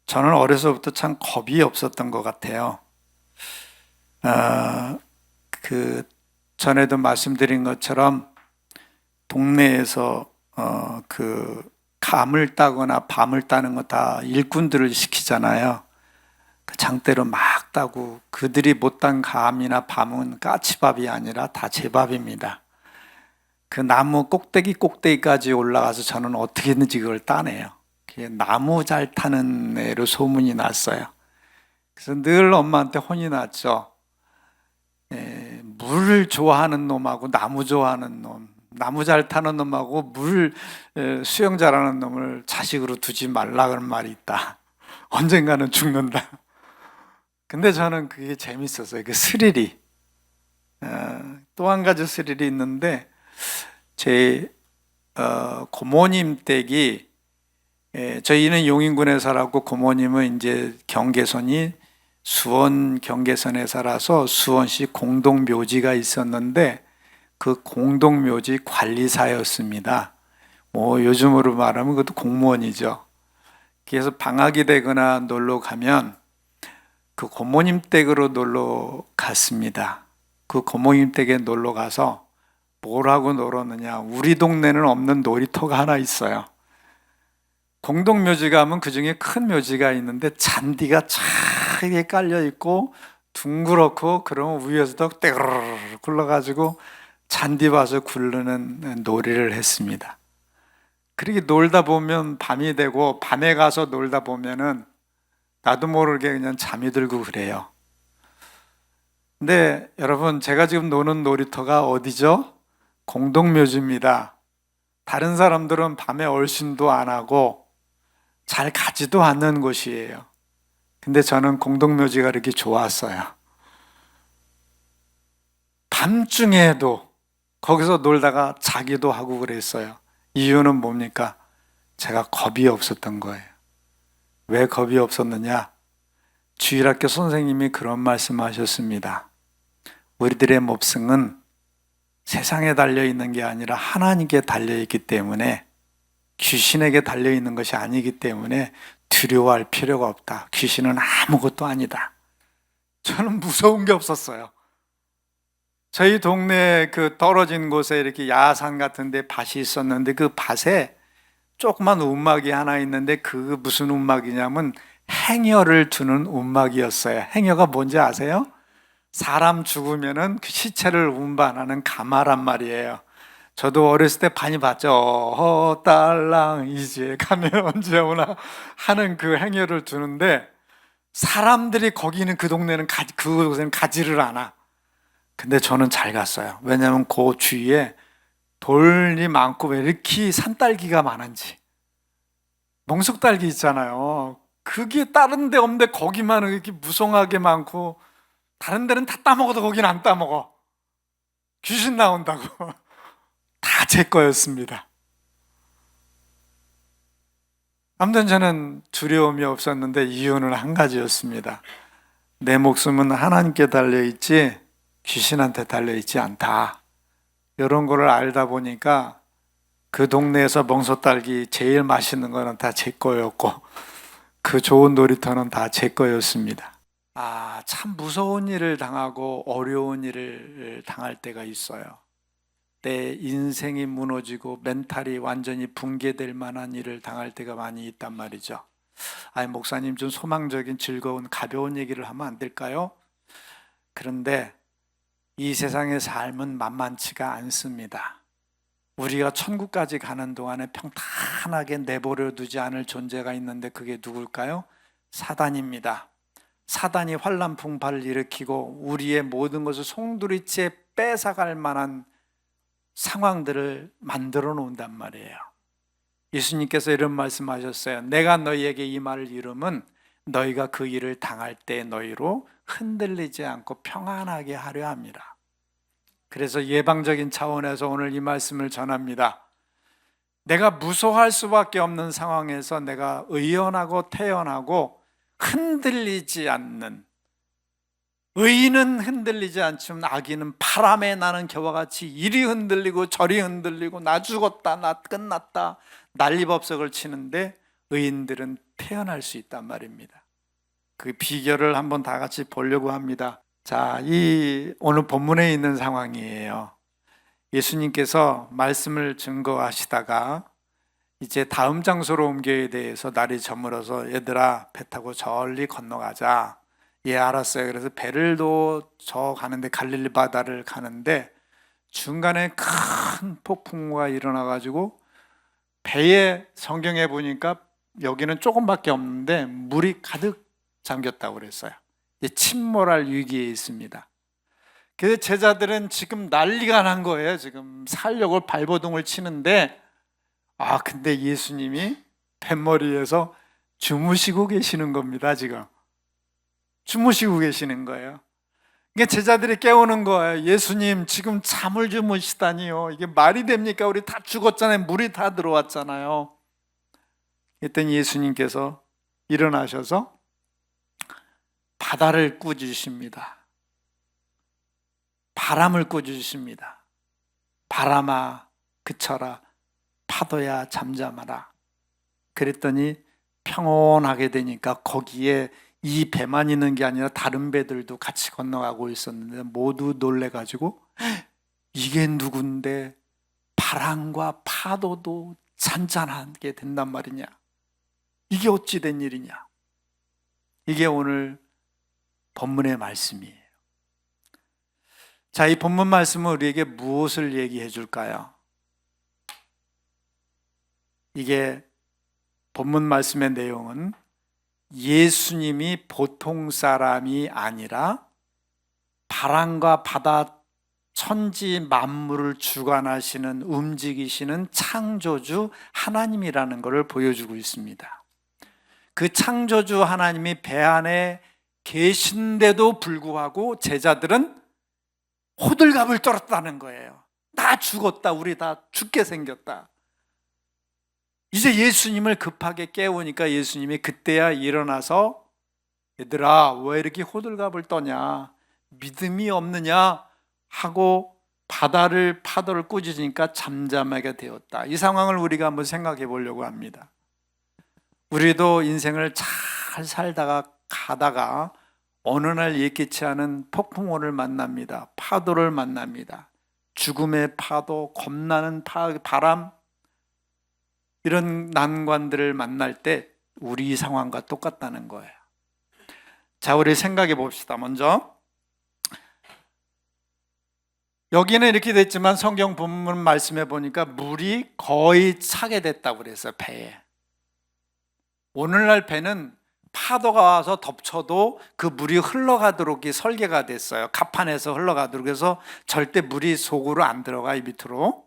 저는 어려서부터 참 겁이 없었던 것 같아요. 아, 그 전에도 말씀드린 것처럼 동네에서 그 감을 따거나 밤을 따는 거 다 일꾼들을 시키잖아요. 그 장대로 막 따고 그들이 못 딴 감이나 밤은 까치밥이 아니라 다 제 밥입니다. 그 나무 꼭대기까지 올라가서 저는 어떻게든지 그걸 따내요. 그게 나무 잘 타는 애로 소문이 났어요. 그래서 늘 엄마한테 혼이 났죠. 물을 좋아하는 놈하고 나무 좋아하는 놈, 나무 잘 타는 놈하고 물 수영 잘하는 놈을 자식으로 두지 말라 그런 말이 있다. 언젠가는 죽는다. 근데 저는 그게 재밌었어요. 그 스릴이. 또 한 가지 스릴이 있는데 제 고모님 댁이 저희는 용인군에 살았고 고모님은 이제 경계선이 수원 경계선에 살아서 수원시 공동묘지가 있었는데 그 공동묘지 관리사였습니다. 뭐 요즘으로 말하면 그것도 공무원이죠. 그래서 방학이 되거나 놀러 가면 그 고모님 댁으로 놀러 갔습니다. 그 고모님 댁에 놀러 가서 뭘 하고 놀았느냐. 우리 동네는 없는 놀이터가 하나 있어요. 공동묘지 가면 그 중에 큰 묘지가 있는데 잔디가 차게 깔려 있고 둥그렇고 그러면 위에서도 떼그르르 굴러가지고 잔디밭을 굴르는 놀이를 했습니다. 그렇게 놀다 보면 밤이 되고 밤에 가서 놀다 보면은 나도 모르게 그냥 잠이 들고 그래요. 근데 여러분 제가 지금 노는 놀이터가 어디죠? 공동묘지입니다. 다른 사람들은 밤에 얼씬도 안 하고 잘 가지도 않는 곳이에요. 근데 저는 공동묘지가 이렇게 좋았어요. 밤중에도 거기서 놀다가 자기도 하고 그랬어요. 이유는 뭡니까? 제가 겁이 없었던 거예요. 왜 겁이 없었느냐? 주일학교 선생님이 그런 말씀하셨습니다. 우리들의 몹승은 세상에 달려있는 게 아니라 하나님께 달려있기 때문에 귀신에게 달려있는 것이 아니기 때문에 두려워할 필요가 없다. 귀신은 아무것도 아니다. 저는 무서운 게 없었어요. 저희 동네 그 떨어진 곳에 이렇게 야산 같은 데 밭이 있었는데 그 밭에 조그만 움막이 하나 있는데 그 무슨 움막이냐면 행여를 두는 움막이었어요. 행여가 뭔지 아세요? 사람 죽으면은 그 시체를 운반하는 가마란 말이에요. 저도 어렸을 때 많이 봤죠. 딸랑 이제 가면 언제 오나 하는 그 행여를 두는데 사람들이 거기는 그 동네는 그곳에는 가지를 않아. 근데 저는 잘 갔어요. 왜냐하면 그 주위에 돌이 많고 왜 이렇게 산딸기가 많은지. 멍석딸기 있잖아요. 그게 다른 데 없는데 거기만 이렇게 무성하게 많고 다른 데는 다 따먹어도 거기는 안 따먹어. 귀신 나온다고. 다 제 거였습니다. 아무튼 저는 두려움이 없었는데 이유는 한 가지였습니다. 내 목숨은 하나님께 달려있지 귀신한테 달려있지 않다. 이런 거를 알다 보니까 그 동네에서 멍석딸기 제일 맛있는 거는 다 제 거였고 그 좋은 놀이터는 다 제 거였습니다. 참 무서운 일을 당하고 어려운 일을 당할 때가 있어요. 내 인생이 무너지고 멘탈이 완전히 붕괴될 만한 일을 당할 때가 많이 있단 말이죠. 목사님 좀 소망적인 즐거운 가벼운 얘기를 하면 안 될까요? 그런데 이 세상의 삶은 만만치가 않습니다. 우리가 천국까지 가는 동안에 평탄하게 내버려 두지 않을 존재가 있는데 그게 누굴까요? 사단입니다. 사단이 환난 풍파를 일으키고 우리의 모든 것을 송두리째 뺏어갈 만한 상황들을 만들어 놓는단 말이에요. 예수님께서 이런 말씀하셨어요. 내가 너희에게 이 말을 이루면 너희가 그 일을 당할 때 너희로 흔들리지 않고 평안하게 하려 합니다. 그래서 예방적인 차원에서 오늘 이 말씀을 전합니다. 내가 무서워할 수밖에 없는 상황에서 내가 의연하고 태연하고 흔들리지 않는, 의인은 흔들리지 않지만 악인은 바람에 나는 겨와 같이 이리 흔들리고 저리 흔들리고 나 죽었다 나 끝났다 난리법석을 치는데 의인들은 태어날 수 있단 말입니다. 그 비결을 한번 다 같이 보려고 합니다. 자, 이 오늘 본문에 있는 상황이에요. 예수님께서 말씀을 증거하시다가 이제 다음 장소로 옮겨야 돼서 날이 저물어서 얘들아 배 타고 저리 건너가자. 예, 알았어요. 그래서 배를 저 가는데 갈릴리 바다를 가는데 중간에 큰 폭풍우가 일어나가지고 배에 성경에 보니까 여기는 조금밖에 없는데 물이 가득 잠겼다고 그랬어요. 침몰할 위기에 있습니다. 그래서 제자들은 지금 난리가 난 거예요. 지금 살려고 발버둥을 치는데 근데 예수님이 뱃머리에서 주무시고 계시는 겁니다. 지금 주무시고 계시는 거예요. 이게 제자들이 깨우는 거예요. 예수님 지금 잠을 주무시다니요. 이게 말이 됩니까? 우리 다 죽었잖아요. 물이 다 들어왔잖아요. 그랬더니 예수님께서 일어나셔서 바다를 꾸짖으십니다. 바람을 꾸짖으십니다. 바람아 그쳐라, 파도야 잠잠하라. 그랬더니 평온하게 되니까 거기에 이 배만 있는 게 아니라 다른 배들도 같이 건너가고 있었는데 모두 놀래가지고 이게 누군데 바람과 파도도 잔잔하게 된단 말이냐, 이게 어찌 된 일이냐. 이게 오늘 본문의 말씀이에요. 자, 이 본문 말씀은 우리에게 무엇을 얘기해 줄까요? 이게 본문 말씀의 내용은 예수님이 보통 사람이 아니라 바람과 바다, 천지 만물을 주관하시는, 움직이시는 창조주 하나님이라는 것을 보여주고 있습니다. 그 창조주 하나님이 배 안에 계신데도 불구하고 제자들은 호들갑을 떨었다는 거예요. 나 죽었다, 우리 다 죽게 생겼다. 이제 예수님을 급하게 깨우니까 예수님이 그때야 일어나서 얘들아 왜 이렇게 호들갑을 떠냐, 믿음이 없느냐 하고 파도를 꾸짖으니까 잠잠하게 되었다. 이 상황을 우리가 한번 생각해 보려고 합니다. 우리도 인생을 잘 살다가 가다가 어느 날 예기치 않은 폭풍우를 만납니다. 파도를 만납니다. 죽음의 파도, 겁나는 바람, 이런 난관들을 만날 때 우리 상황과 똑같다는 거예요. 자, 우리 생각해 봅시다. 먼저 여기는 이렇게 됐지만 성경 본문 말씀해 보니까 물이 거의 차게 됐다고 그랬어요. 배에. 오늘날 배는 파도가 와서 덮쳐도 그 물이 흘러가도록 설계가 됐어요. 갑판에서 흘러가도록 해서 절대 물이 속으로 안 들어가, 이 밑으로.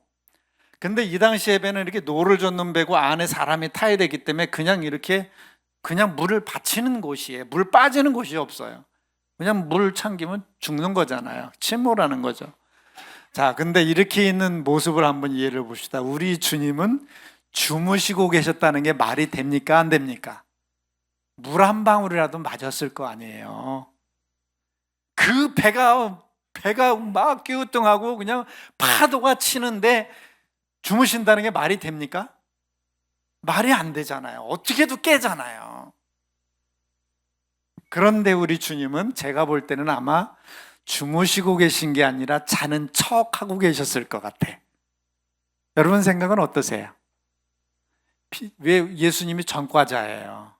근데 이 당시에 배는 이렇게 노를 젓는 배고 안에 사람이 타야 되기 때문에 그냥 물을 받치는 곳이에요. 물 빠지는 곳이 없어요. 그냥 물 참기면 죽는 거잖아요. 침몰하는 거죠. 자, 근데 이렇게 있는 모습을 한번 이해를 봅시다. 우리 주님은 주무시고 계셨다는 게 말이 됩니까? 안 됩니까? 물 한 방울이라도 맞았을 거 아니에요. 그 배가 막 기우뚱하고 그냥 파도가 치는데 주무신다는 게 말이 됩니까? 말이 안 되잖아요. 어떻게 해도 깨잖아요. 그런데 우리 주님은 제가 볼 때는 아마 주무시고 계신 게 아니라 자는 척하고 계셨을 것 같아. 여러분 생각은 어떠세요? 왜 예수님이 전과자예요?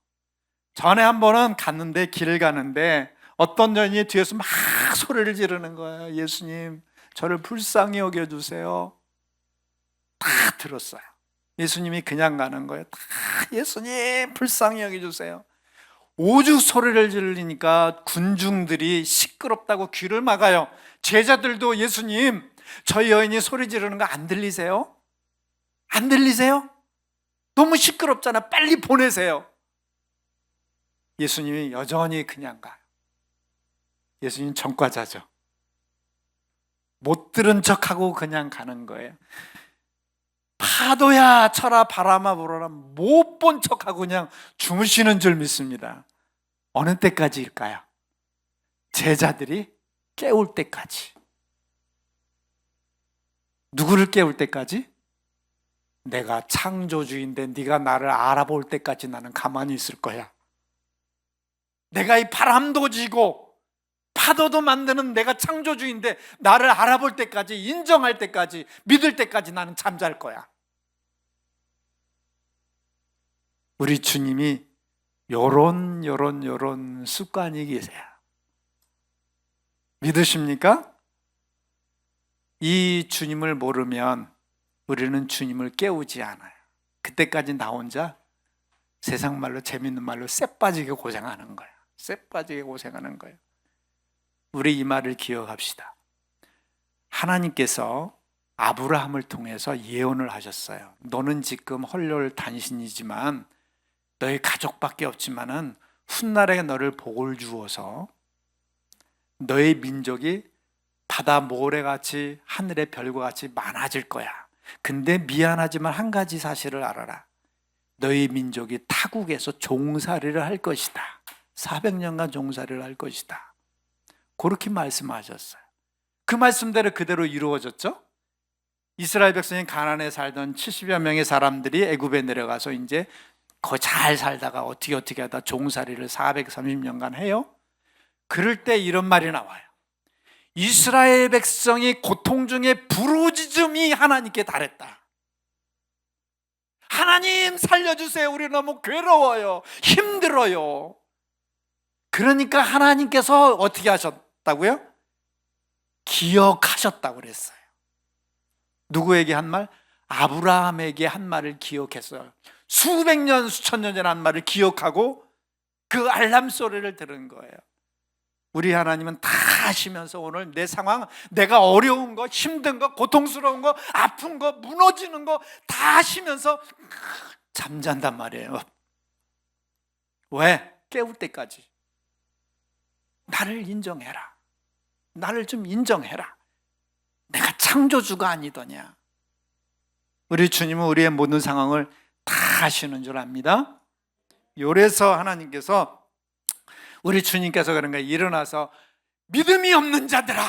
전에 한 번은 갔는데, 길을 가는데 어떤 여인이 뒤에서 막 소리를 지르는 거예요. 예수님, 저를 불쌍히 여겨주세요. 다 들었어요. 예수님이 그냥 가는 거예요. 다 예수님 불쌍히 여겨주세요. 오죽 소리를 지르니까 군중들이 시끄럽다고 귀를 막아요. 제자들도 예수님, 저희 여인이 소리 지르는 거 안 들리세요? 안 들리세요? 너무 시끄럽잖아. 빨리 보내세요. 예수님이 여전히 그냥 가요. 예수님 전과자죠. 못 들은 척하고 그냥 가는 거예요. 파도야 쳐라, 바람아 불어라, 못 본 척하고 그냥 주무시는 줄 믿습니다. 어느 때까지일까요? 제자들이 깨울 때까지. 누구를 깨울 때까지? 내가 창조주인데 네가 나를 알아볼 때까지 나는 가만히 있을 거야. 내가 이 바람도 지고 파도도 만드는 내가 창조주인데 나를 알아볼 때까지, 인정할 때까지, 믿을 때까지 나는 잠잘 거야. 우리 주님이 요런 습관이 계세요. 믿으십니까? 이 주님을 모르면 우리는 주님을 깨우지 않아요. 그때까지 나 혼자 세상 말로, 재밌는 말로 쎄 빠지게 고생하는 거야. 쎄 빠지게 고생하는 거예요. 우리 이 말을 기억합시다. 하나님께서 아브라함을 통해서 예언을 하셨어요. 너는 지금 헐렬단신이지만 너의 가족밖에 없지만은 훗날에 너를 복을 주어서 너의 민족이 바다 모래같이 하늘의 별과 같이 많아질 거야. 근데 미안하지만 한 가지 사실을 알아라. 너희 민족이 타국에서 종살이를 할 것이다. 400년간 종살이를 할 것이다. 그렇게 말씀하셨어요. 그 말씀대로 그대로 이루어졌죠. 이스라엘 백성이 가나안에 살던 70여 명의 사람들이 애굽에 내려가서 이제 거기 잘 살다가 어떻게 하다 종살이를 430년간 해요. 그럴 때 이런 말이 나와요. 이스라엘 백성이 고통 중에 부르짖음이 하나님께 달했다. 하나님 살려주세요. 우리 너무 괴로워요. 힘들어요. 그러니까 하나님께서 어떻게 하셨다고요? 기억하셨다고 그랬어요. 누구에게 한 말? 아브라함에게 한 말을 기억했어요. 수백 년, 수천 년 전에 한 말을 기억하고 그 알람 소리를 들은 거예요. 우리 하나님은 다 아시면서 오늘 내 상황, 내가 어려운 거, 힘든 거, 고통스러운 거, 아픈 거, 무너지는 거 다 아시면서 잠잔단 말이에요. 왜? 깨울 때까지. 나를 인정해라. 나를 좀 인정해라. 내가 창조주가 아니더냐. 우리 주님은 우리의 모든 상황을 다 아시는 줄 압니다. 요래서 하나님께서, 우리 주님께서 그런 거예요. 일어나서 믿음이 없는 자들아,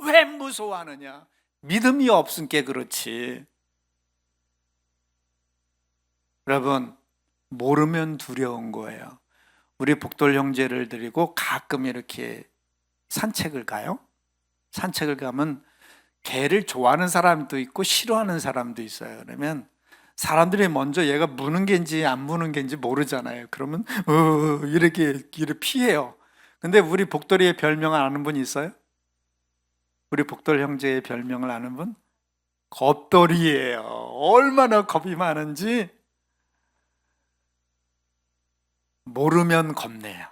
왜 무서워하느냐. 믿음이 없으니까 그렇지. 여러분, 모르면 두려운 거예요. 우리 복돌 형제를 데리고 가끔 이렇게 산책을 가요. 산책을 가면 개를 좋아하는 사람도 있고 싫어하는 사람도 있어요. 그러면 사람들이 먼저 얘가 무는 개인지 안 무는 개인지 모르잖아요. 그러면 이렇게 피해요. 근데 우리 복돌이의 별명을 아는 분이 있어요? 우리 복돌 형제의 별명을 아는 분? 겁돌이에요. 얼마나 겁이 많은지 모르면 겁내요.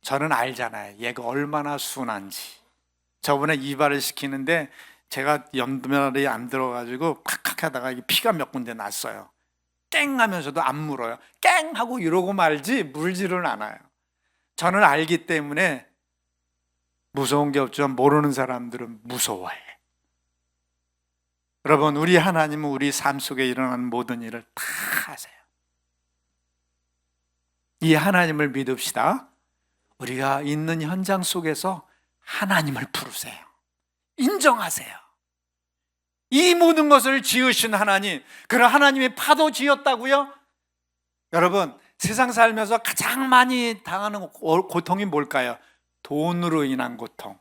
저는 알잖아요. 얘가 얼마나 순한지. 저번에 이발을 시키는데 제가 연면이 안 들어가지고 팍팍 하다가 피가 몇 군데 났어요. 깽 하면서도 안 물어요. 깽 하고 이러고 말지 물지는 않아요. 저는 알기 때문에 무서운 게 없지만 모르는 사람들은 무서워해. 여러분, 우리 하나님은 우리 삶 속에 일어나는 모든 일을 다 아세요. 이 하나님을 믿읍시다. 우리가 있는 현장 속에서 하나님을 부르세요. 인정하세요. 이 모든 것을 지으신 하나님, 그런 하나님이 파도 지었다고요? 여러분, 세상 살면서 가장 많이 당하는 고통이 뭘까요? 돈으로 인한 고통,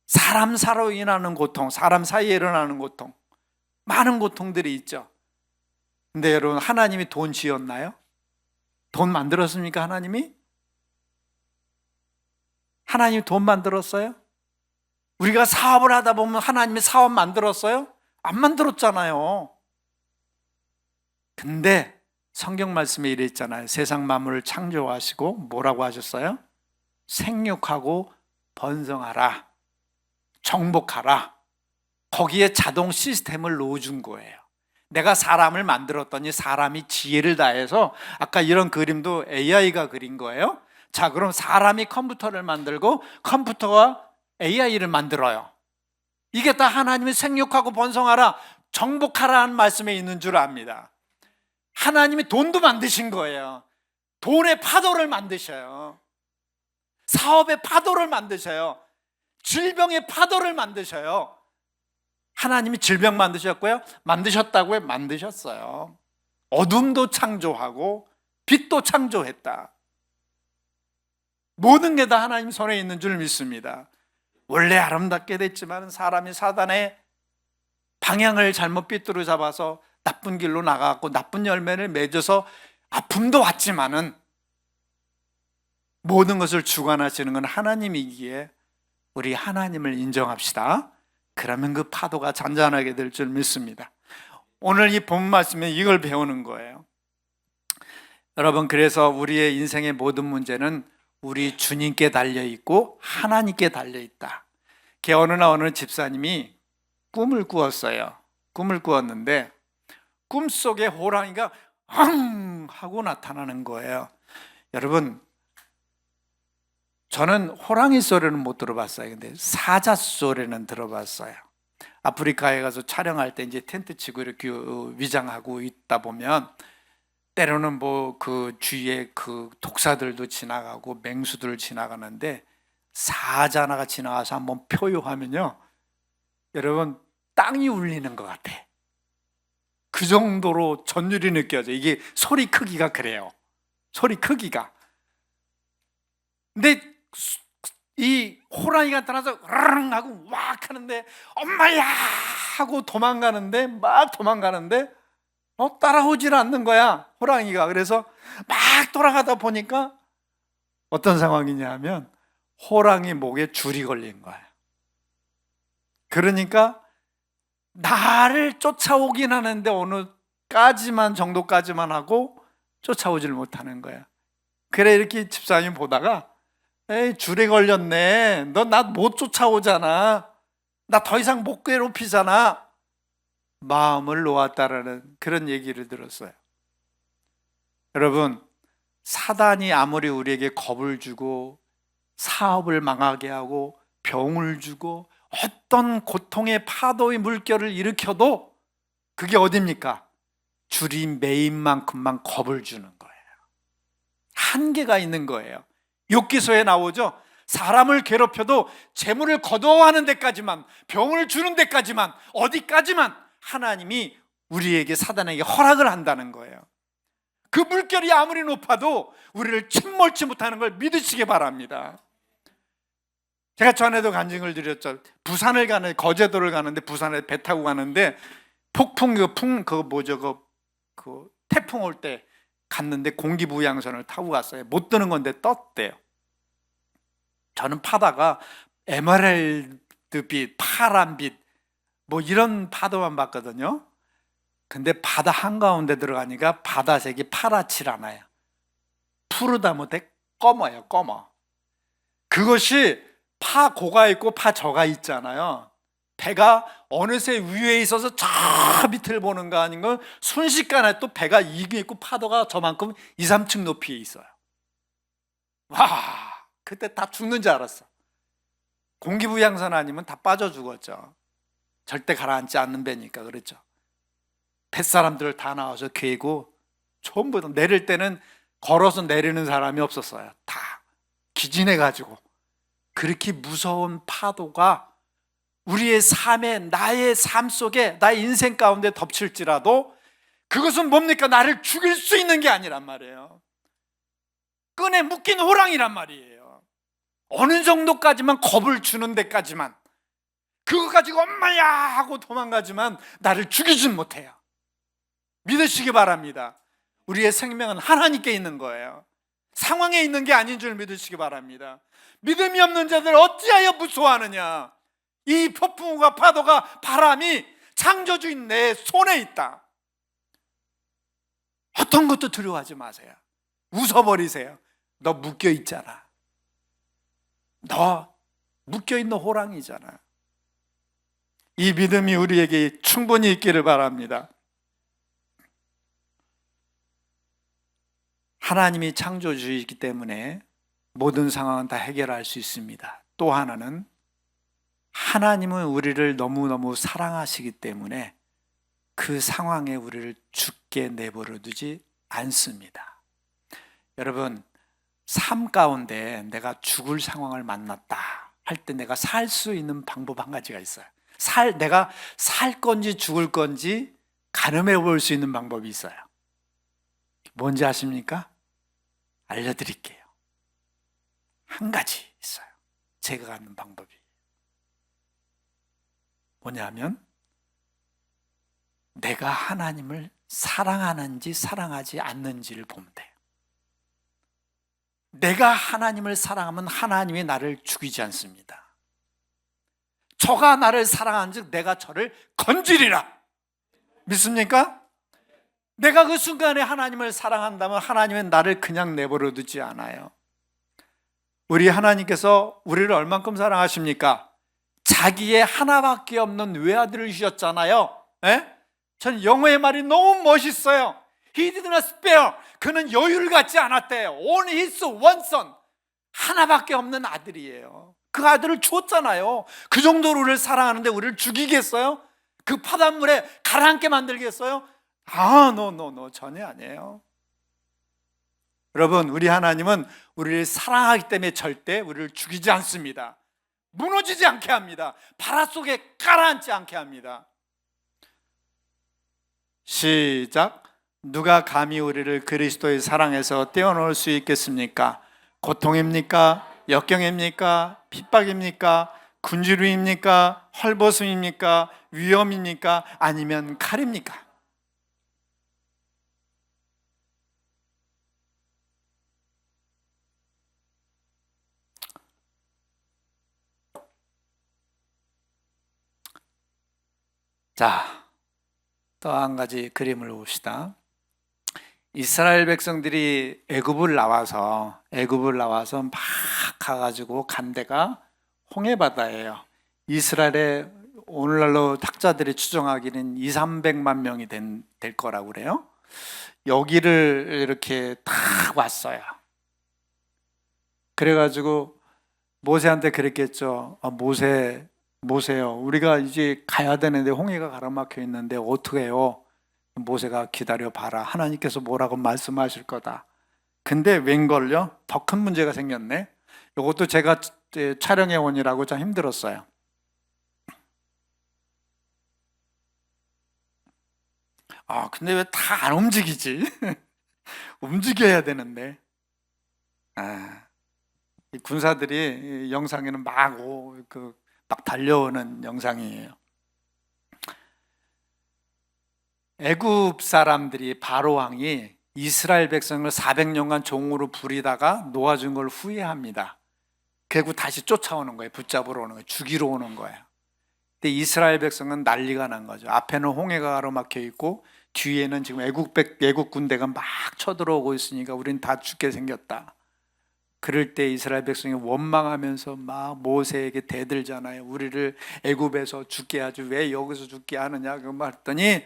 사람 사로 인하는 고통, 사람 사이에 일어나는 고통, 많은 고통들이 있죠. 근데 여러분, 하나님이 돈 지었나요? 돈 만들었습니까? 하나님이 돈 만들었어요? 우리가 사업을 하다 보면 하나님이 사업 만들었어요? 안 만들었잖아요. 근데 성경 말씀에 이랬잖아요. 세상 만물을 창조하시고 뭐라고 하셨어요? 생육하고 번성하라, 정복하라. 거기에 자동 시스템을 넣어준 거예요. 내가 사람을 만들었더니 사람이 지혜를 다해서, 아까 이런 그림도 AI가 그린 거예요. 자, 그럼 사람이 컴퓨터를 만들고 컴퓨터가 AI를 만들어요. 이게 다 하나님이 생육하고 번성하라, 정복하라는 말씀에 있는 줄 압니다. 하나님이 돈도 만드신 거예요. 돈의 파도를 만드셔요. 사업의 파도를 만드셔요. 질병의 파도를 만드셔요. 하나님이 질병 만드셨고요? 만드셨다고요? 만드셨어요. 어둠도 창조하고 빛도 창조했다. 모든 게 다 하나님 손에 있는 줄 믿습니다. 원래 아름답게 됐지만 사람이 사단의 방향을 잘못 삐뚤어 잡아서 나쁜 길로 나가고 나쁜 열매를 맺어서 아픔도 왔지만은 모든 것을 주관하시는 건 하나님이기에 우리 하나님을 인정합시다. 그러면 그 파도가 잔잔하게 될 줄 믿습니다. 오늘 이 본 말씀에 이걸 배우는 거예요. 여러분, 그래서 우리의 인생의 모든 문제는 우리 주님께 달려있고 하나님께 달려있다. 어느 날 어느 집사님이 꿈을 꾸었어요. 꿈을 꾸었는데 꿈속에 호랑이가 앙 하고 나타나는 거예요. 여러분, 저는 호랑이 소리는 못 들어봤어요. 근데 사자 소리는 들어봤어요. 아프리카에 가서 촬영할 때 이제 텐트 치고 이렇게 위장하고 있다 보면 때로는 뭐 그 주위에 그 독사들도 지나가고 맹수들 지나가는데 사자 하나가 지나가서 한번 표효하면요, 여러분 땅이 울리는 것 같아. 그 정도로 전율이 느껴져. 이게 소리 크기가 그래요. 소리 크기가. 근데 이 호랑이가 나타나서 으르릉 하고 왁 하는데 엄마야 하고 도망가는데 막 도망가는데 따라오질 않는 거야, 호랑이가. 그래서 막 돌아가다 보니까 어떤 상황이냐 하면 호랑이 목에 줄이 걸린 거야. 그러니까 나를 쫓아오긴 하는데 어느 정도까지만 하고 쫓아오질 못하는 거야. 그래, 이렇게 집사님 보다가 에이, 줄에 걸렸네. 너 나 못 쫓아오잖아. 나 더 이상 못 괴롭히잖아. 마음을 놓았다라는 그런 얘기를 들었어요. 여러분, 사단이 아무리 우리에게 겁을 주고 사업을 망하게 하고 병을 주고 어떤 고통의 파도의 물결을 일으켜도 그게 어딥니까? 줄이 매인 만큼만 겁을 주는 거예요. 한계가 있는 거예요. 욥기서에 나오죠. 사람을 괴롭혀도 재물을 거둬하는 데까지만, 병을 주는 데까지만, 어디까지만 하나님이 우리에게, 사단에게 허락을 한다는 거예요. 그 물결이 아무리 높아도 우리를 침몰치 못하는 걸 믿으시기 바랍니다. 제가 전에도 간증을 드렸죠. 부산을 가는, 거제도를 가는데, 부산에 배 타고 가는데 폭풍, 그 태풍 올 때 갔는데 공기부양선을 타고 갔어요. 못 뜨는 건데 떴대요. 저는 파다가 에메랄드빛, 파란빛 뭐 이런 파도만 봤거든요. 근데 바다 한가운데 들어가니까 바다색이 파랗질 않아요. 푸르다 못해 검어요, 검어. 그것이 파고가 있고 파저가 있잖아요. 배가 어느새 위에 있어서 저 밑을 보는 거 아닌 건 순식간에 또 배가 이게 있고 파도가 저만큼 2, 3층 높이에 있어요. 와, 그때 다 죽는 줄 알았어. 공기부양선 아니면 다 빠져 죽었죠. 절대 가라앉지 않는 배니까. 그렇죠. 뱃사람들 다 나와서 괴고 전부 다 내릴 때는 걸어서 내리는 사람이 없었어요. 다 기진해가지고. 그렇게 무서운 파도가 우리의 삶에, 나의 삶 속에, 나의 인생 가운데 덮칠지라도 그것은 뭡니까? 나를 죽일 수 있는 게 아니란 말이에요. 끈에 묶인 호랑이란 말이에요. 어느 정도까지만, 겁을 주는 데까지만, 그거 가지고 엄마야 하고 도망가지만 나를 죽이진 못해요. 믿으시기 바랍니다. 우리의 생명은 하나님께 있는 거예요. 상황에 있는 게 아닌 줄 믿으시기 바랍니다. 믿음이 없는 자들 어찌하여 무서워하느냐? 이 폭풍과 파도가, 바람이 창조주인 내 손에 있다. 어떤 것도 두려워하지 마세요. 웃어버리세요. 너 묶여 있잖아. 너 묶여 있는 호랑이잖아. 이 믿음이 우리에게 충분히 있기를 바랍니다. 하나님이 창조주이기 때문에 모든 상황은 다 해결할 수 있습니다. 또 하나는 하나님은 우리를 너무너무 사랑하시기 때문에 그 상황에 우리를 죽게 내버려 두지 않습니다. 여러분, 삶 가운데 내가 죽을 상황을 만났다 할 때 내가 살 수 있는 방법 한 가지가 있어요. 내가 살 건지 죽을 건지 가늠해 볼 수 있는 방법이 있어요. 뭔지 아십니까? 알려드릴게요. 한 가지 있어요. 제가 갖는 방법이. 뭐냐면 내가 하나님을 사랑하는지 사랑하지 않는지를 보면 돼요. 내가 하나님을 사랑하면 하나님이 나를 죽이지 않습니다. 저가 나를 사랑한 즉 내가 저를 건지리라. 믿습니까? 내가 그 순간에 하나님을 사랑한다면 하나님은 나를 그냥 내버려 두지 않아요. 우리 하나님께서 우리를 얼만큼 사랑하십니까? 자기의 하나밖에 없는 외아들을 주셨잖아요. 에? 전 영어의 말이 너무 멋있어요. He did not spare. 그는 여유를 갖지 않았대요. Only his one son. 하나밖에 없는 아들이에요. 그 아들을 줬잖아요. 그 정도로 우리를 사랑하는데 우리를 죽이겠어요? 그 파단물에 가라앉게 만들겠어요? no, 전혀 아니에요. 여러분, 우리 하나님은 우리를 사랑하기 때문에 절대 우리를 죽이지 않습니다. 무너지지 않게 합니다. 바라 속에 가라앉지 않게 합니다. 시작. 누가 감히 우리를 그리스도의 사랑에서 떼어놓을 수 있겠습니까? 고통입니까? 역경입니까? 핍박입니까? 군주루입니까? 헐벗음입니까? 위험입니까? 아니면 칼입니까? 자, 또 한 가지 그림을 봅시다. 이스라엘 백성들이 애굽을 나와서 막 가가지고 간 데가 홍해바다예요. 이스라엘에 오늘날로 학자들이 추정하기는 200~300만 명이 될 거라고 그래요. 여기를 이렇게 딱 왔어요. 그래가지고 모세한테 그랬겠죠. 모세요. 우리가 이제 가야 되는데 홍해가 가로막혀 있는데 어떻게 해요? 모세가 기다려봐라. 하나님께서 뭐라고 말씀하실 거다. 근데 웬걸요? 더 큰 문제가 생겼네. 이것도 제가 촬영해 오느라고 좀 힘들었어요. 근데 왜 다 안 움직이지? 움직여야 되는데. 이 군사들이 영상에는 막 달려오는 영상이에요. 애굽 사람들이 바로 왕이 이스라엘 백성을 400년간 종으로 부리다가 놓아준 걸 후회합니다. 결국 다시 쫓아오는 거예요. 붙잡으러 오는 거예요. 죽이러 오는 거예요. 근데 이스라엘 백성은 난리가 난 거죠. 앞에는 홍해가 가로막혀 있고 뒤에는 지금 애국 군대가 막 쳐들어오고 있으니까 우린 다 죽게 생겼다. 그럴 때 이스라엘 백성이 원망하면서 막 모세에게 대들잖아요. 우리를 애굽에서 죽게 하지 왜 여기서 죽게 하느냐 그 말했더니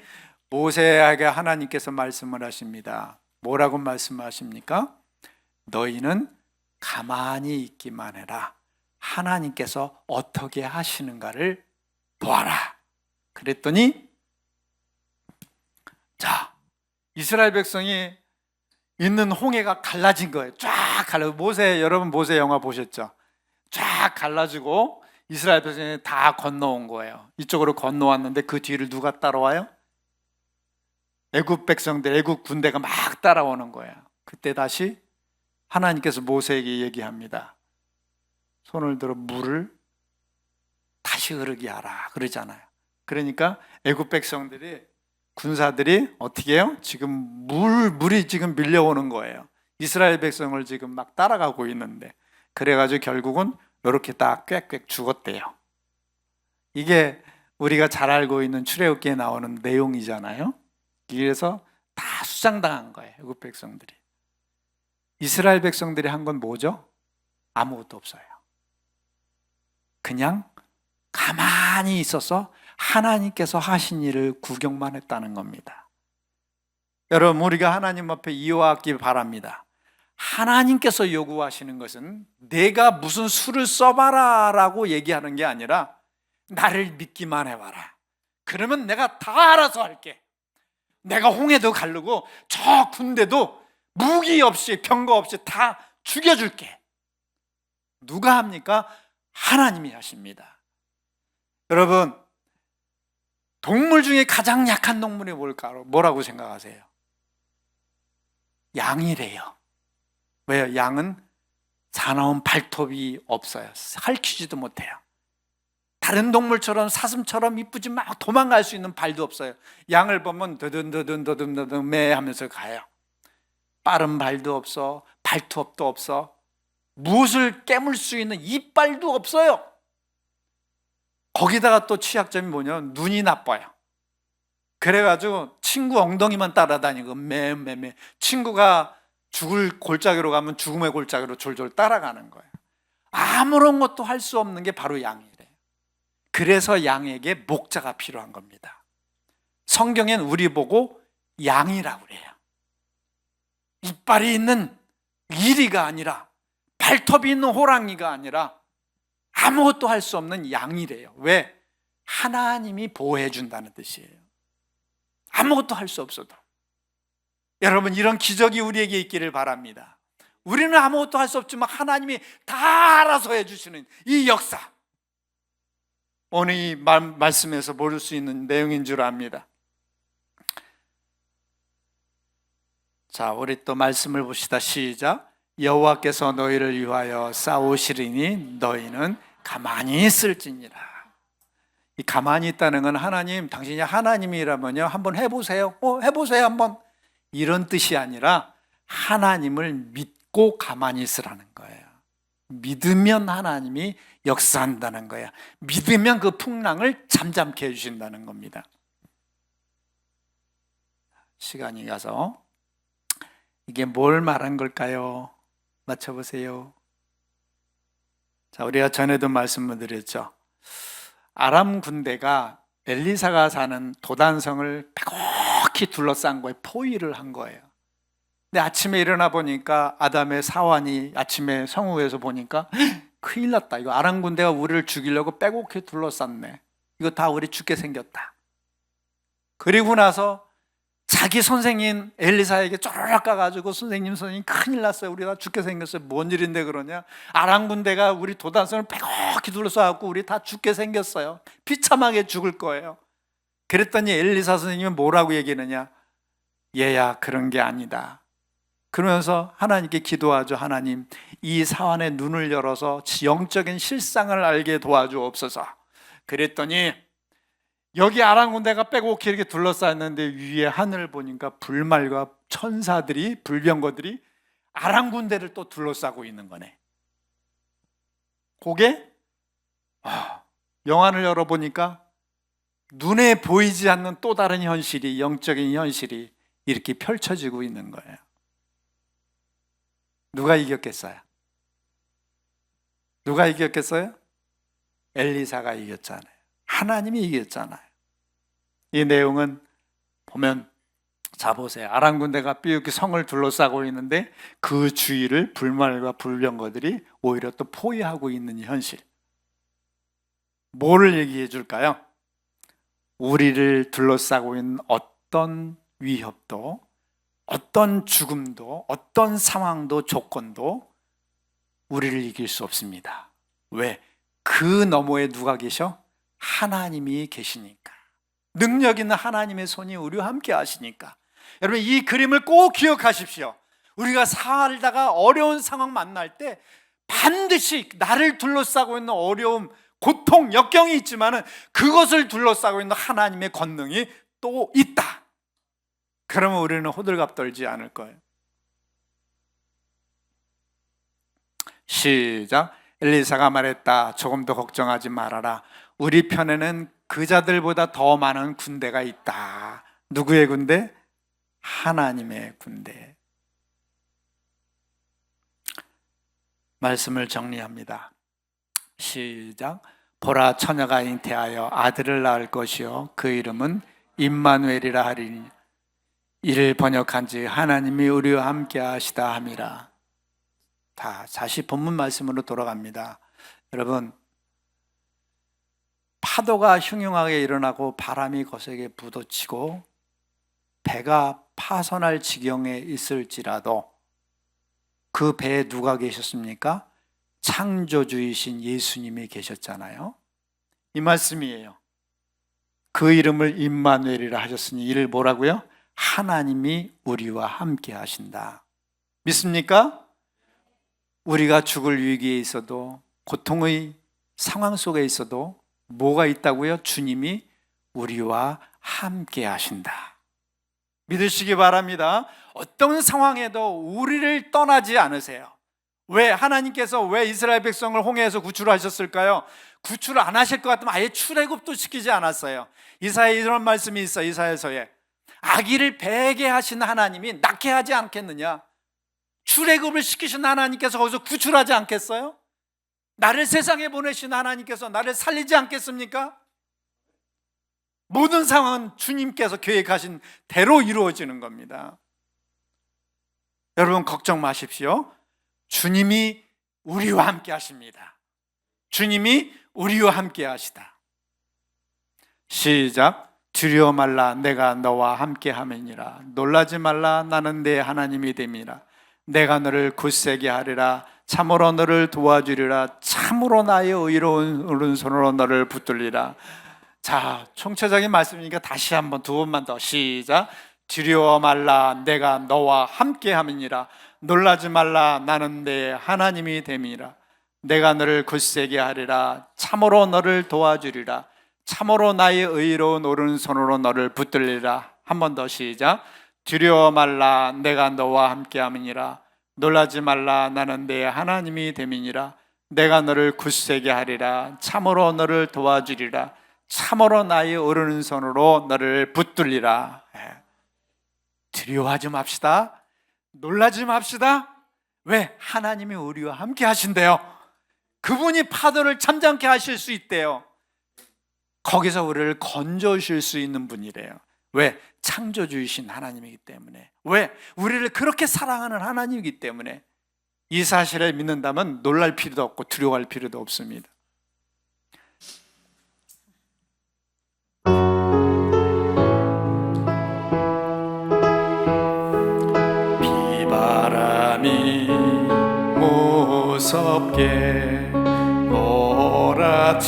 모세에게 하나님께서 말씀을 하십니다. 뭐라고 말씀하십니까? 너희는 가만히 있기만 해라. 하나님께서 어떻게 하시는가를 보아라. 그랬더니 자, 이스라엘 백성이 있는 홍해가 갈라진 거예요. 쫙 갈라지고 여러분 모세 영화 보셨죠? 쫙 갈라지고 이스라엘 백성이 다 건너온 거예요. 이쪽으로 건너왔는데 그 뒤를 누가 따라와요? 애굽 백성들, 애굽 군대가 막 따라오는 거예요. 그때 다시 하나님께서 모세에게 얘기합니다. 손을 들어 물을 다시 흐르게 하라 그러잖아요. 그러니까 애굽 백성들이 군사들이 어떻게 해요? 지금 물이 지금 밀려오는 거예요. 이스라엘 백성을 지금 막 따라가고 있는데 그래가지고 결국은 이렇게 딱 꽥꽥 죽었대요. 이게 우리가 잘 알고 있는 출애굽기에 나오는 내용이잖아요. 그래서 다 수장당한 거예요. 애굽 백성들이. 이스라엘 백성들이 한 건 뭐죠? 아무것도 없어요. 그냥 가만히 있어서 하나님께서 하신 일을 구경만 했다는 겁니다. 여러분, 우리가 하나님 앞에 이해하기 바랍니다. 하나님께서 요구하시는 것은 내가 무슨 수를 써봐라 라고 얘기하는 게 아니라 나를 믿기만 해봐라. 그러면 내가 다 알아서 할게. 내가 홍해도 가르고 저 군대도 무기 없이 병거 없이 다 죽여줄게. 누가 합니까? 하나님이 하십니다. 여러분, 동물 중에 가장 약한 동물이 뭘까요? 뭐라고 생각하세요? 양이래요. 왜요? 양은 사나운 발톱이 없어요. 핥히지도 못해요. 다른 동물처럼 사슴처럼 이쁘지 막 도망갈 수 있는 발도 없어요. 양을 보면 더듬더듬 매 하면서 가요. 빠른 발도 없어, 발톱도 없어, 무엇을 깨물 수 있는 이빨도 없어요. 거기다가 또 취약점이 뭐냐면 눈이 나빠요. 그래가지고 친구 엉덩이만 따라다니고 매매매 친구가 죽을 골짜기로 가면 죽음의 골짜기로 졸졸 따라가는 거예요. 아무런 것도 할 수 없는 게 바로 양이래요. 그래서 양에게 목자가 필요한 겁니다. 성경엔 우리 보고 양이라고 그래요. 이빨이 있는 이리가 아니라, 발톱이 있는 호랑이가 아니라 아무것도 할 수 없는 양이래요. 왜? 하나님이 보호해 준다는 뜻이에요. 아무것도 할 수 없어도. 여러분, 이런 기적이 우리에게 있기를 바랍니다. 우리는 아무것도 할 수 없지만 하나님이 다 알아서 해주시는 이 역사, 오늘 이 말씀에서 볼 수 있는 내용인 줄 압니다. 자, 우리 또 말씀을 봅시다. 시작. 여호와께서 너희를 위하여 싸우시리니 너희는 가만히 있을지니라. 이 가만히 있다는 건 하나님, 당신이 하나님이라면요, 한번 해보세요. 해보세요 한번. 이런 뜻이 아니라 하나님을 믿고 가만히 있으라는 거예요. 믿으면 하나님이 역사한다는 거야. 믿으면 그 풍랑을 잠잠케 해주신다는 겁니다. 시간이 가서 이게 뭘 말한 걸까요? 맞춰보세요. 자, 우리가 전에도 말씀을 드렸죠. 아람 군대가 엘리사가 사는 도단성을 빼곡히 둘러싼 거예요. 포위를 한 거예요. 근데 아침에 일어나 보니까 아담의 사환이 아침에 성후에서 보니까 큰일 났다. 이거 아람 군대가 우리를 죽이려고 빼곡히 둘러쌌네. 이거 다 우리 죽게 생겼다. 그리고 나서 자기 선생님 엘리사에게 쪼르륵 가가지고 선생님 큰일 났어요. 우리 다 죽게 생겼어요. 뭔 일인데 그러냐? 아람 군대가 우리 도단성을 빼곡히 둘러싸고 우리 다 죽게 생겼어요. 비참하게 죽을 거예요. 그랬더니 엘리사 선생님은 뭐라고 얘기하느냐? 얘야, 그런 게 아니다. 그러면서 하나님께 기도하죠. 하나님, 이 사환의 눈을 열어서 영적인 실상을 알게 도와주옵소서. 그랬더니 여기 아람 군대가 빼곡히 이렇게 둘러싸였는데 위에 하늘을 보니까 불말과 천사들이, 불병거들이 아람 군대를 또 둘러싸고 있는 거네. 그게 영안을 열어보니까 눈에 보이지 않는 또 다른 현실이, 영적인 현실이 이렇게 펼쳐지고 있는 거예요. 누가 이겼겠어요? 누가 이겼겠어요? 엘리사가 이겼잖아요. 하나님이 이겼잖아요. 이 내용은 보면, 자 보세요. 아람 군대가 삐죽이 성을 둘러싸고 있는데 그 주위를 불말과 불병거들이 오히려 또 포위하고 있는 현실. 뭐를 얘기해 줄까요? 우리를 둘러싸고 있는 어떤 위협도, 어떤 죽음도, 어떤 상황도, 조건도 우리를 이길 수 없습니다. 왜? 그 너머에 누가 계셔? 하나님이 계시니까. 능력 있는 하나님의 손이 우리와 함께 하시니까. 여러분, 이 그림을 꼭 기억하십시오. 우리가 살다가 어려운 상황 만날 때 반드시 나를 둘러싸고 있는 어려움, 고통, 역경이 있지만 그것을 둘러싸고 있는 하나님의 권능이 또 있다. 그러면 우리는 호들갑 떨지 않을 거예요. 시작. 엘리사가 말했다. 조금 더 걱정하지 말아라. 우리 편에는 그 자들보다 더 많은 군대가 있다. 누구의 군대? 하나님의 군대. 말씀을 정리합니다. 시작. 보라, 처녀가 잉태하여 아들을 낳을 것이요 그 이름은 임마누엘이라 하리니 이를 번역한지 하나님이 우리와 함께 하시다 함이라. 다시 본문 말씀으로 돌아갑니다. 여러분, 파도가 흉흉하게 일어나고 바람이 거세게 부딪히고 배가 파손할 지경에 있을지라도 그 배에 누가 계셨습니까? 창조주이신 예수님이 계셨잖아요. 이 말씀이에요. 그 이름을 임마누엘이라 하셨으니 이를 뭐라고요? 하나님이 우리와 함께 하신다. 믿습니까? 우리가 죽을 위기에 있어도, 고통의 상황 속에 있어도 뭐가 있다고요? 주님이 우리와 함께 하신다. 믿으시기 바랍니다. 어떤 상황에도 우리를 떠나지 않으세요. 왜? 하나님께서 왜 이스라엘 백성을 홍해에서 구출하셨을까요? 구출을 안 하실 것 같으면 아예 출애굽도 시키지 않았어요. 이사야에 이런 말씀이 있어. 이사야서에 아기를 배게 하신 하나님이 낳게 하지 않겠느냐? 출애굽을 시키신 하나님께서 거기서 구출하지 않겠어요? 나를 세상에 보내신 하나님께서 나를 살리지 않겠습니까? 모든 상황은 주님께서 계획하신 대로 이루어지는 겁니다. 여러분 걱정 마십시오. 주님이 우리와 함께 하십니다. 주님이 우리와 함께 하시다. 시작. 두려워 말라, 내가 너와 함께 함이니라. 놀라지 말라, 나는 내 하나님이 됨이라. 내가 너를 굳세게 하리라. 참으로 너를 도와주리라. 참으로 나의 의로운 오른손으로 너를 붙들리라. 자, 총체적인 말씀이니까 다시 한번 두 번만 더. 시작. 두려워 말라, 내가 너와 함께 함이니라. 놀라지 말라, 나는 내 하나님이 됨이라. 내가 너를 굳세게 하리라. 참으로 너를 도와주리라. 참으로 나의 의로운 오른손으로 너를 붙들리라. 한 번 더. 시작. 두려워 말라, 내가 너와 함께 함이니라. 놀라지 말라, 나는 내 하나님이 됨이니라. 내가 너를 굳세게 하리라. 참으로 너를 도와주리라. 참으로 나의 오른손으로 너를 붙들리라. 두려워하지 맙시다. 놀라지 맙시다. 왜? 하나님이 우리와 함께 하신대요. 그분이 파도를 잠잠케 하실 수 있대요. 거기서 우리를 건져주실 수 있는 분이래요. 왜? 창조주이신 하나님이기 때문에. 왜? 우리를 그렇게 사랑하는 하나님이기 때문에. 이 사실을 믿는다면 놀랄 필요도 없고 두려워할 필요도 없습니다. 비바람이 무섭게 몰아치고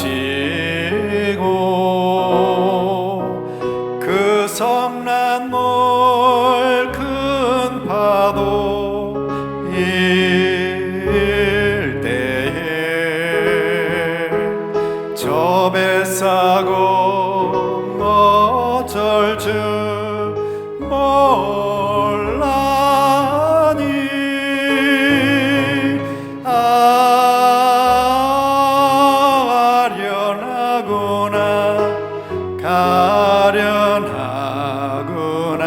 그 성난몰 큰 파도 일 때에 저 뱃사고 어쩔 줄 몰라니 가련하구나.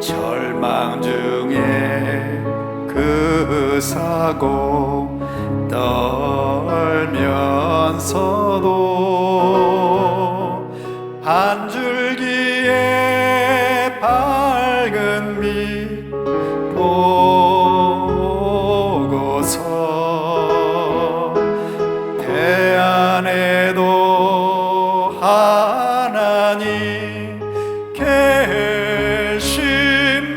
절망 중에 그 사고 떨면서도 한 줄기의 밝은 빛 보고서 배 안에도 하나님 계심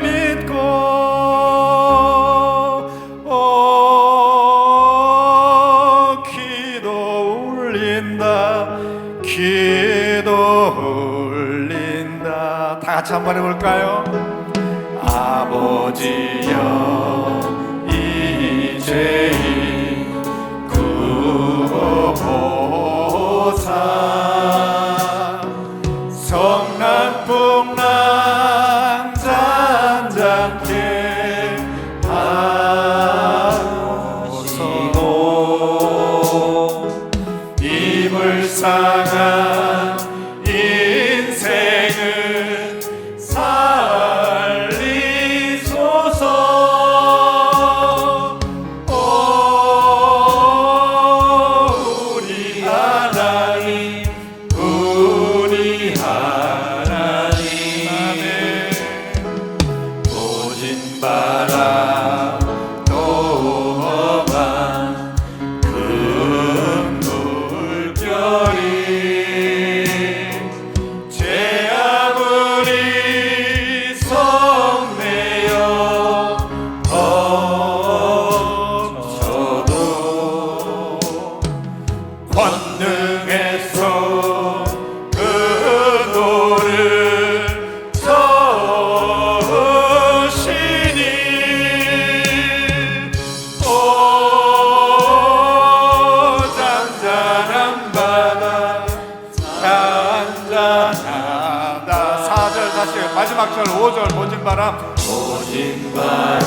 믿고 기도 울린다. 기도 울린다. 다 같이 한번 해볼까요? 아버지여 이제 구보사 성난풍랑 잔잔케 하시고 이 불쌍한 인생을 살리소서. 우리 하나님, 우리 하나님, 모진 바람 또 험한 큰 물결이 제 아무리 성내어 덮쳐도 권능의 손 5절 모진 바람 모진 바람